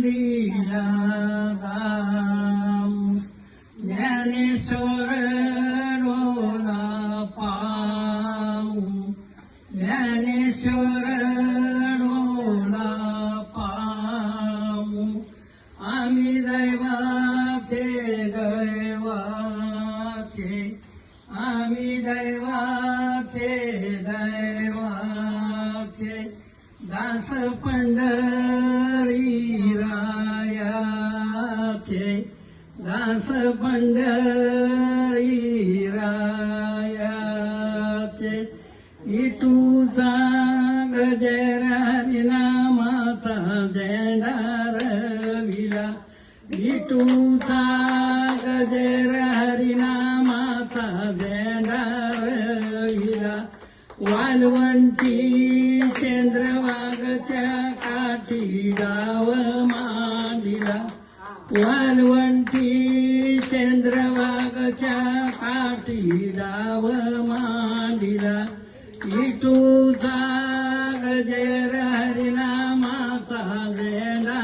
दिंडीला जाऊ ज्ञानेश्वर डोला पाऊ ज्ञानेश्वर डोला पाऊ आम्ही दैवाचे दैवाचे आम्ही दैवाचे दैवाचे दास पंढरी रायाचे दास पंढरी रायाचे इटूचा गजरानी नामाचा झेंडा रविला इटूचा गजरानी नामाचा झेंडा रविला वालवंटी चंद्रवागच्या काठी डाव मांडिला वालवंटी चंद्रवागच्या काठी डाव मांडिला इटूचा गजर हरिनामाचा झेंडा